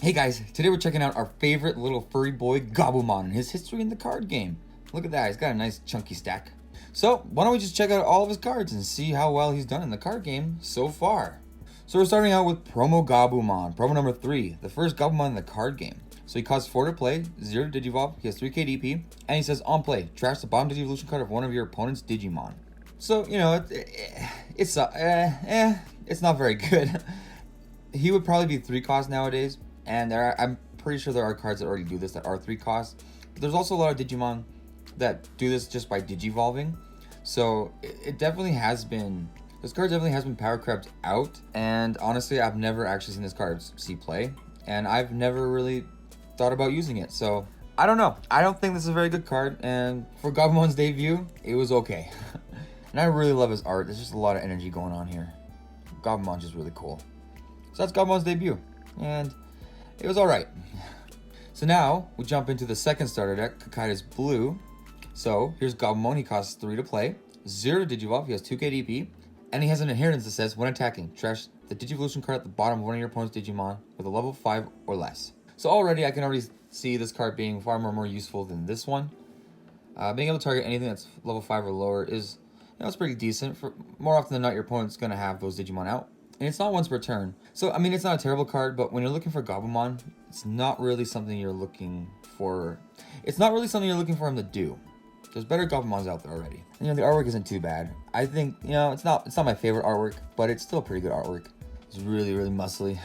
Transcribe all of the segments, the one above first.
Hey guys, today we're checking out our favorite little furry boy Gabumon and his history in the card game. Look at that, he's got a nice chunky stack. So why don't we just check out all of his cards and see how well he's done in the card game so far. So we're starting out with Promo Gabumon, promo number 3, the first Gabumon in the card game. So he costs 4 to play, 0 to digivolve, he has 3 KDP, and he says on play, trash the bottom digivolution card of one of your opponent's Digimon. So, you know, it's not very good. He would probably be 3 cost nowadays. And I'm pretty sure there are cards that already do this that are 3 costs. But there's also a lot of Digimon that do this just by digivolving. So it definitely has been, this card definitely has been power crept out. And honestly, I've never actually seen this card see play. And I've never really thought about using it. So I don't know. I don't think this is a very good card. And for Gabumon's debut, it was okay. And I really love his art. There's just a lot of energy going on here. Gabumon's just really cool. So that's Gabumon's debut. And it was alright. So now we jump into the second starter deck, Kakaida's Blue. So here's Gabumon, he costs 3 to play, 0 to digivolve, he has 2 KDP, and he has an inheritance that says when attacking, trash the digivolution card at the bottom of one of your opponent's Digimon with a level 5 or less. So already I can already see this card being far more useful than this one. Being able to target anything that's level 5 or lower is, it's pretty decent. For more often than not, your opponent's going to have those Digimon out. And it's not once per turn. So, I mean, it's not a terrible card, but when you're looking for Gabumon, it's not really something you're looking for. It's not really something you're looking for him to do. There's better Gabumons out there already. And, the artwork isn't too bad. I think, it's not my favorite artwork, but it's still pretty good artwork. It's really, really muscly.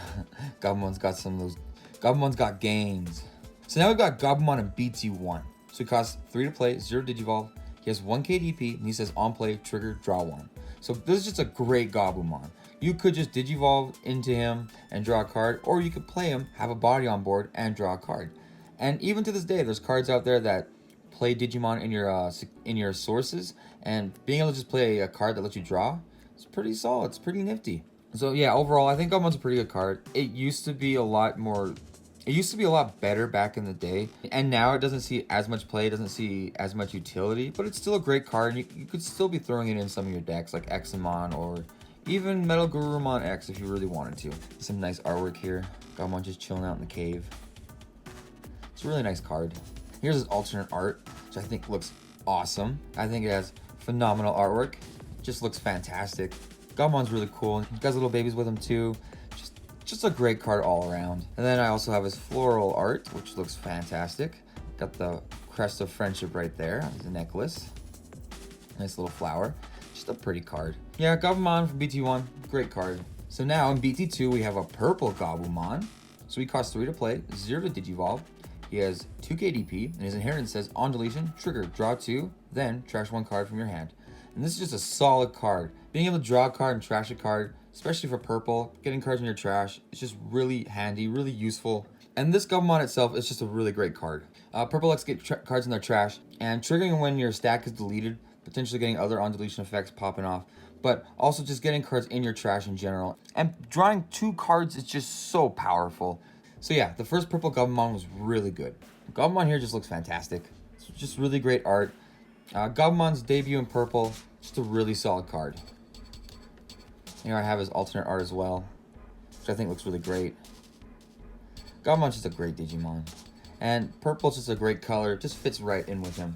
Gabumon's got some of those. Gabumon's got gains. So now we've got Gabumon in BT1. So he costs 3 to play, 0 digivolve. He has 1 KDP, and he says on play, trigger, draw 1. So this is just a great Gabumon. You could just digivolve into him and draw a card, or you could play him, have a body on board, and draw a card. And even to this day, there's cards out there that play Digimon in your sources, and being able to just play a card that lets you draw, it's pretty solid. It's pretty nifty. So yeah, overall, I think Gabumon's a pretty good card. It used to be a lot better back in the day, and now it doesn't see as much play, it doesn't see as much utility, but it's still a great card, and you could still be throwing it in some of your decks, like Examon or even Metal Gurumon X if you really wanted to. Some nice artwork here. Gabumon just chilling out in the cave. It's a really nice card. Here's his alternate art, which I think looks awesome. I think it has phenomenal artwork. Just looks fantastic. Gabumon's really cool. He got little babies with him too. Just a great card all around. And then I also have his floral art, which looks fantastic. Got the crest of friendship right there on his necklace. Nice little flower. Just a pretty card. Yeah, Gabumon from BT1, great card. So now in BT2 we have a purple Gabumon. So he costs 3 to play, 0 to digivolve. He has 2 KDP, and his inheritance says on deletion, trigger, draw 2, then trash 1 card from your hand. And this is just a solid card. Being able to draw a card and trash a card, especially for purple, getting cards in your trash, it's just really handy, really useful. And this Gabumon itself is just a really great card. Purple likes to get cards in their trash, and triggering when your stack is deleted, potentially getting other on deletion effects popping off, but also just getting cards in your trash in general. And drawing 2 cards is just so powerful. So yeah, the first purple Gabumon was really good. Gabumon here just looks fantastic. It's just really great art. Gabumon's debut in purple, just a really solid card. Here I have his alternate art as well, which I think looks really great. Gabumon's just a great Digimon. And purple's just a great color, just fits right in with him.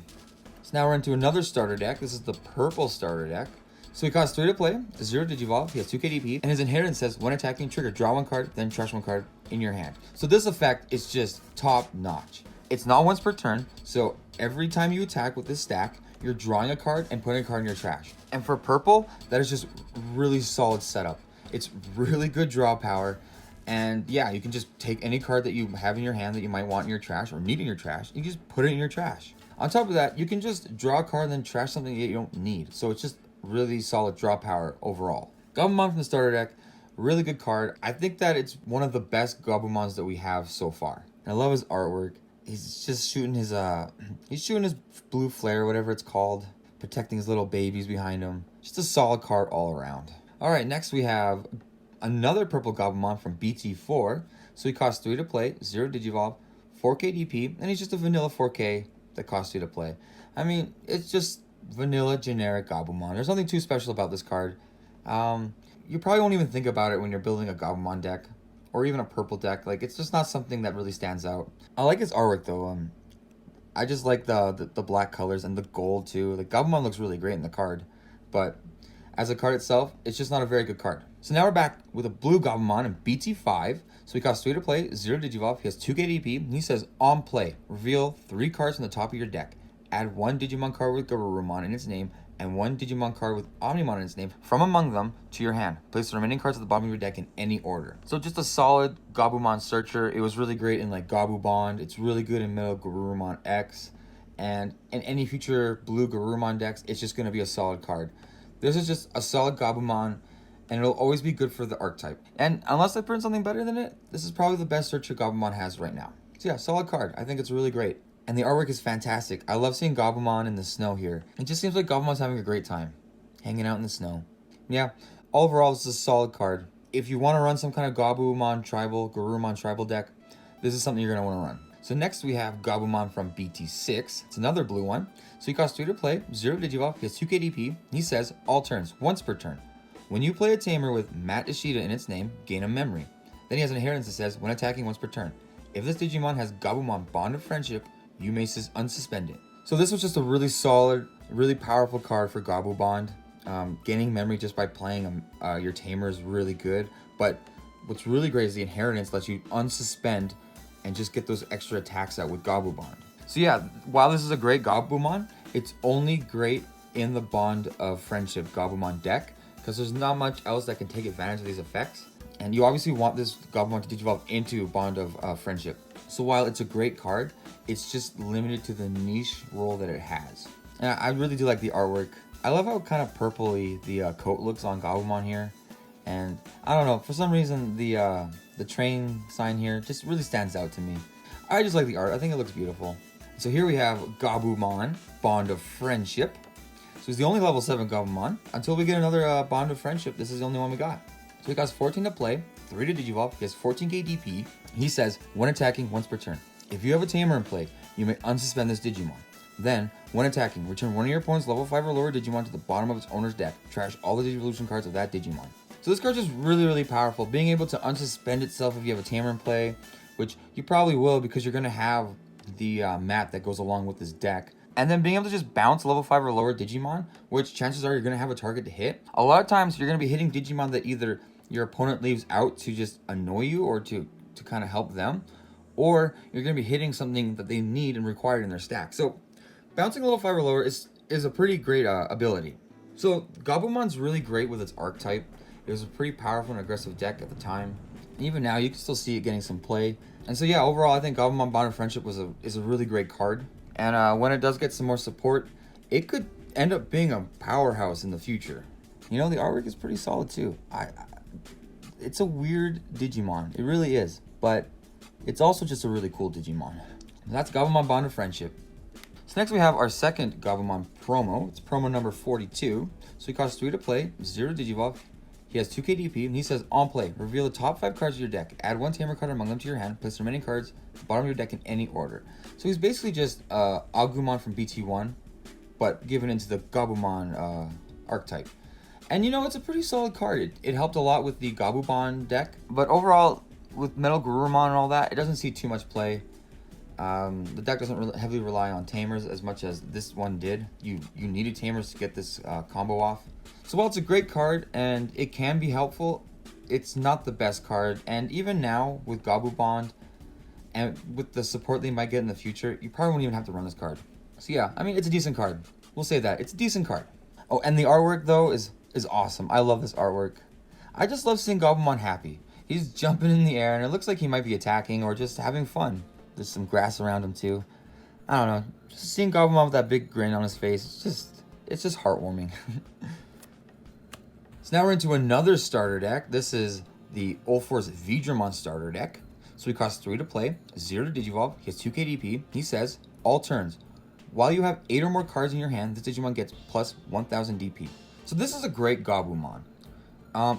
So now we're into another starter deck. This is the purple starter deck. So he costs 3 to play, 0 digivolve, he has 2 KDP, and his inheritance says when attacking, trigger, draw 1 card, then trash 1 card in your hand. So this effect is just top notch. It's not once per turn, so every time you attack with this stack, you're drawing a card and putting a card in your trash. And for purple, that is just really solid setup. It's really good draw power. And yeah, you can just take any card that you have in your hand that you might want in your trash or need in your trash, and you just put it in your trash. On top of that, you can just draw a card and then trash something that you don't need. So it's just really solid draw power overall. Gabumon from the starter deck, really good card. I think that it's one of the best Gabumons that we have so far. And I love his artwork. He's just shooting his blue flare, whatever it's called, protecting his little babies behind him. Just a solid card all around. All right, next we have another purple Gabumon from BT4. So he costs 3 to play, 0 digivolve, 4K DP, and he's just a vanilla 4K that costs 2 to play. I mean, it's just vanilla generic Gabumon. There's nothing too special about this card. You probably won't even think about it when you're building a Gabumon deck or even a purple deck. Like, it's just not something that really stands out. I like his artwork though. I just like the black colors and the gold too. Like, Gabumon looks really great in the card, but as a card itself, it's just not a very good card. So now we're back with a blue Gabumon in BT5. So he costs 3 to play, 0 digivolve. He has 2 KDP. And he says, on play, reveal 3 cards from the top of your deck. Add 1 Digimon card with Gabumon in its name and 1 Digimon card with Omnimon in its name from among them to your hand. Place the remaining cards at the bottom of your deck in any order. So just a solid Gabumon searcher. It was really great in like Gabumon. It's really good in Metal Garurumon X. And in any future blue Garurumon decks, it's just going to be a solid card. This is just a solid Gabumon, and it'll always be good for the archetype. And unless I print something better than it, this is probably the best searcher Gabumon has right now. So yeah, solid card. I think it's really great. And the artwork is fantastic. I love seeing Gabumon in the snow here. It just seems like Gabumon's having a great time, hanging out in the snow. Yeah, overall, this is a solid card. If you want to run some kind of Gabumon tribal, Garurumon tribal deck, this is something you're going to want to run. So next we have Gabumon from BT6. It's another blue one. So he costs 3 to play, 0 digivolve, he has 2 KDP. He says, all turns, once per turn. When you play a tamer with Matt Ishida in its name, gain a memory. Then he has an inheritance that says, when attacking once per turn. If this Digimon has Gabumon Bond of Friendship, you may unsuspend it. So this was just a really solid, really powerful card for Gabumon. Gaining memory just by playing your tamer is really good. But what's really great is the inheritance lets you unsuspend and just get those extra attacks out with Gabumon. So yeah, while this is a great Gabumon, it's only great in the Bond of Friendship Gabumon deck, because there's not much else that can take advantage of these effects. And you obviously want this Gabumon to digivolve into Bond of Friendship. So while it's a great card, it's just limited to the niche role that it has. And I really do like the artwork. I love how kind of purpley the coat looks on Gabumon here. And I don't know, for some reason the train sign here just really stands out to me. I just like the art. I think it looks beautiful. So here we have Gabumon, Bond of Friendship. So he's the only level 7 Gabumon. Until we get another Bond of Friendship, this is the only one we got. So he costs 14 to play, 3 to digivolve, he has 14 KDP. He says, when attacking, once per turn. If you have a tamer in play, you may unsuspend this Digimon. Then, when attacking, return one of your opponent's level 5 or lower Digimon to the bottom of its owner's deck. Trash all the Digivolution cards of that Digimon. So this card's just really, really powerful. Being able to unsuspend itself if you have a tamer in play, which you probably will because you're going to have the map that goes along with this deck. And then being able to just bounce level 5 or lower Digimon, which chances are you're going to have a target to hit. A lot of times you're going to be hitting Digimon that either your opponent leaves out to just annoy you or to kind of help them, or you're going to be hitting something that they need and required in their stack. So bouncing level 5 or lower is a pretty great ability. So Gabumon's really great with its archetype. It was a pretty powerful and aggressive deck at the time. And even now, you can still see it getting some play. And so yeah, overall, I think Gabumon Bond of Friendship is a really great card. And when it does get some more support, it could end up being a powerhouse in the future. You know, the artwork is pretty solid too. It's a weird Digimon. It really is. But it's also just a really cool Digimon. And that's Gabumon Bond of Friendship. So next we have our second Gabumon promo. It's promo number 42. So he costs 3 to play, 0 digivolve. He has 2 KDP, and he says, on play, reveal the top 5 cards of your deck. Add 1 tamer card among them to your hand. Place the remaining cards at the bottom of your deck in any order. So he's basically just Agumon from BT1, but given into the Gabumon archetype. And you know, it's a pretty solid card. It helped a lot with the Gabumon deck. But overall, with Metal Garurumon and all that, it doesn't see too much play. The deck doesn't really heavily rely on tamers as much as this one did. You needed tamers to get this combo off. So while it's a great card and it can be helpful, it's not the best card. And even now with Gabumon and with the support they might get in the future, you probably won't even have to run this card. So yeah, I mean, it's a decent card. We'll say that. It's a decent card. Oh, and the artwork though is awesome. I love this artwork. I just love seeing Gabumon happy. He's jumping in the air and it looks like he might be attacking or just having fun. There's some grass around him too. I don't know. Just seeing Gabumon with that big grin on his face, it's just heartwarming. So now we're into another starter deck. This is the LV3 Digimon starter deck. So he costs 3 to play, 0 to digivolve. He has 2 KDP. He says, all turns. While you have 8 or more cards in your hand, this Digimon gets plus 1000 DP. So this is a great Gabumon.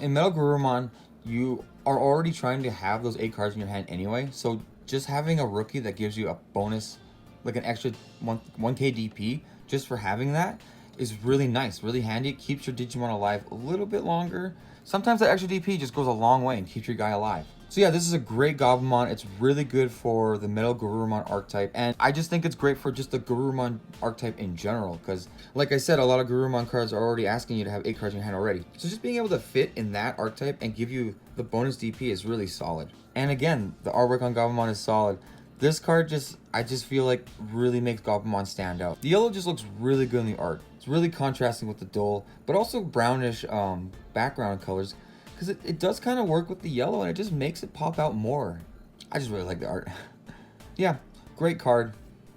In Metal Garurumon, you are already trying to have those 8 cards in your hand anyway. So just having a rookie that gives you a bonus, like an extra 1k DP, just for having that, is really nice, really handy. It keeps your Digimon alive a little bit longer. Sometimes that extra DP just goes a long way and keeps your guy alive. So yeah, this is a great Gabumon. It's really good for the Metal Garurumon archetype, and I just think it's great for just the Garurumon archetype in general, because like I said, a lot of Garurumon cards are already asking you to have 8 cards in your hand already. So just being able to fit in that archetype and give you the bonus DP is really solid. And again, the artwork on Gabumon is solid. This card I just feel like really makes Gabumon stand out. The yellow just looks really good in the art. It's really contrasting with the dull, but also brownish background colors, because it does kind of work with the yellow and it just makes it pop out more. I just really like the art. Yeah, great card.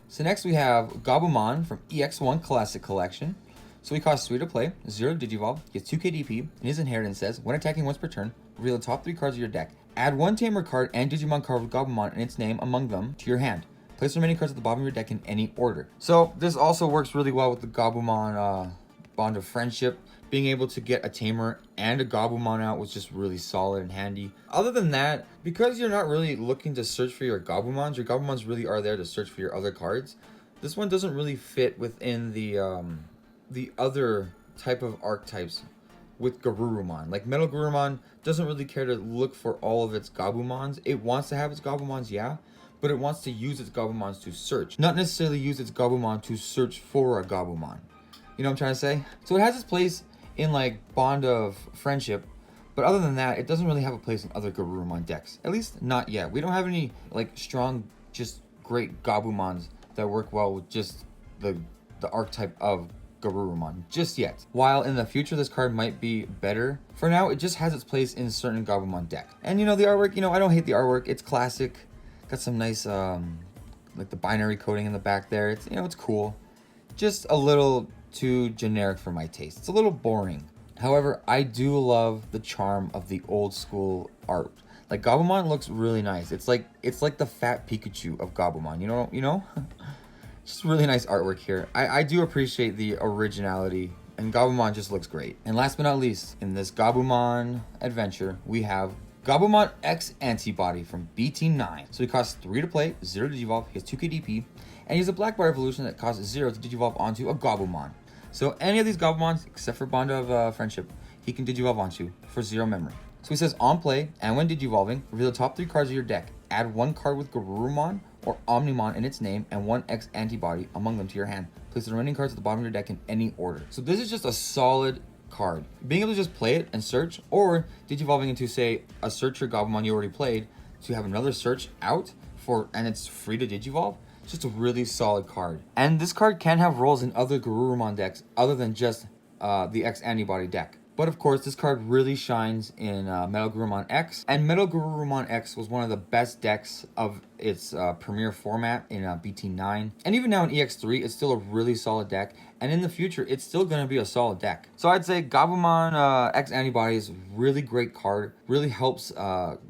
So next we have Gabumon from EX1 Classic Collection. So he costs 3 to play, 0 to digivolve, he has 2 KDP, and his inheritance says, when attacking once per turn, reveal the top 3 cards of your deck. Add 1 Tamer card and Digimon card with Gabumon and its name among them to your hand. Place the remaining cards at the bottom of your deck in any order. So this also works really well with the Gabumon Bond of Friendship. Being able to get a Tamer and a Gabumon out was just really solid and handy. Other than that, because you're not really looking to search for your Gabumons really are there to search for your other cards. This one doesn't really fit within the other type of archetypes with Garurumon. Like Metal Garurumon doesn't really care to look for all of its Gabumons. It wants to have its Gabumons, yeah, but it wants to use its Gabumons to search, not necessarily use its Gabumon to search for a Gabumon. You know what I'm trying to say? So it has its place in like Bond of Friendship, but other than that, it doesn't really have a place in other Garurumon decks. At least not yet. We don't have any like strong, just great Gabumons that work well with just the archetype of Garurumon just yet. While in the future this card might be better, for now it just has its place in a certain Gabumon deck. And you know, the artwork, you know, I don't hate the artwork. It's classic. Got some nice like the binary coding in the back there. It's, you know, it's cool. Just a little too generic for my taste. It's a little boring. However, I do love the charm of the old school art. Like Gabumon looks really nice. It's like the fat Pikachu of Gabumon. You know? Just really nice artwork here. I do appreciate the originality, and Gabumon just looks great. And last but not least, in this Gabumon adventure, we have Gabumon X Antibody from BT9. So he costs 3 to play, 0 to digivolve, he has 2 KDP, and he's a black bar evolution that costs 0 to digivolve onto a Gabumon. So any of these Gabumons, except for Bond of Friendship, he can digivolve onto for 0 memory. So he says, on play, and when digivolving, reveal the top 3 cards of your deck. Add 1 card with Garurumon or Omnimon in its name and 1 X Antibody among them to your hand. Place the remaining cards at the bottom of your deck in any order. So this is just a solid card. Being able to just play it and search, or digivolving into, say, a searcher Gabumon you already played to have another search out for, and it's free to digivolve. It's just a really solid card. And this card can have roles in other Garurumon decks other than just the X Antibody deck. But of course, this card really shines in Metal Garurumon X. And Metal Garurumon X was one of the best decks of its premier format in BT9. And even now in EX3, it's still a really solid deck. And in the future, it's still going to be a solid deck. So I'd say Gabumon X Antibody is a really great card. Really helps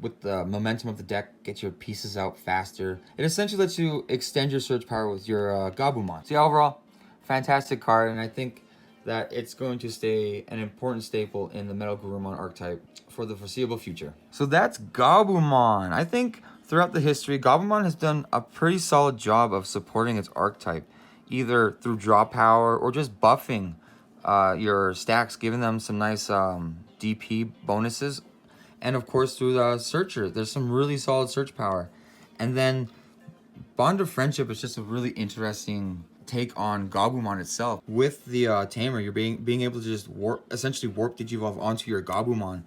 with the momentum of the deck, get your pieces out faster. It essentially lets you extend your search power with your Gabumon. So yeah, overall, fantastic card. And I think that it's going to stay an important staple in the Metal Garurumon archetype for the foreseeable future. So that's Gabumon. I think throughout the history, Gabumon has done a pretty solid job of supporting its archetype, either through draw power or just buffing your stacks, giving them some nice DP bonuses. And of course, through the Searcher, there's some really solid search power. And then Bond of Friendship is just a really interesting take on Gabumon itself. With the Tamer, you're being able to just essentially warp digivolve onto your Gabumon.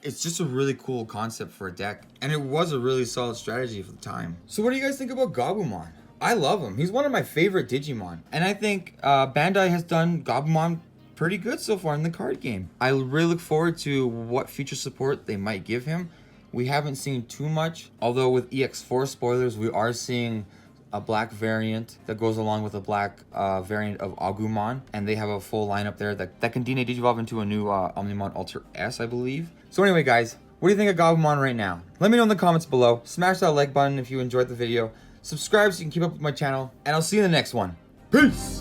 It's just a really cool concept for a deck, and it was a really solid strategy for the time. So what do you guys think about Gabumon? I love him. He's one of my favorite Digimon, and I think Bandai has done Gabumon pretty good so far in the card game. I really look forward to what future support they might give him. We haven't seen too much, although with EX4 spoilers, we are seeing a black variant that goes along with a black variant of Agumon, and they have a full lineup there that can DNA Digivolve into a new Omnimon Alter S, I believe. So anyway, guys, what do you think of Gabumon right now? Let me know in the comments below. Smash that like button if you enjoyed the video. Subscribe so you can keep up with my channel, and I'll see you in the next one. Peace!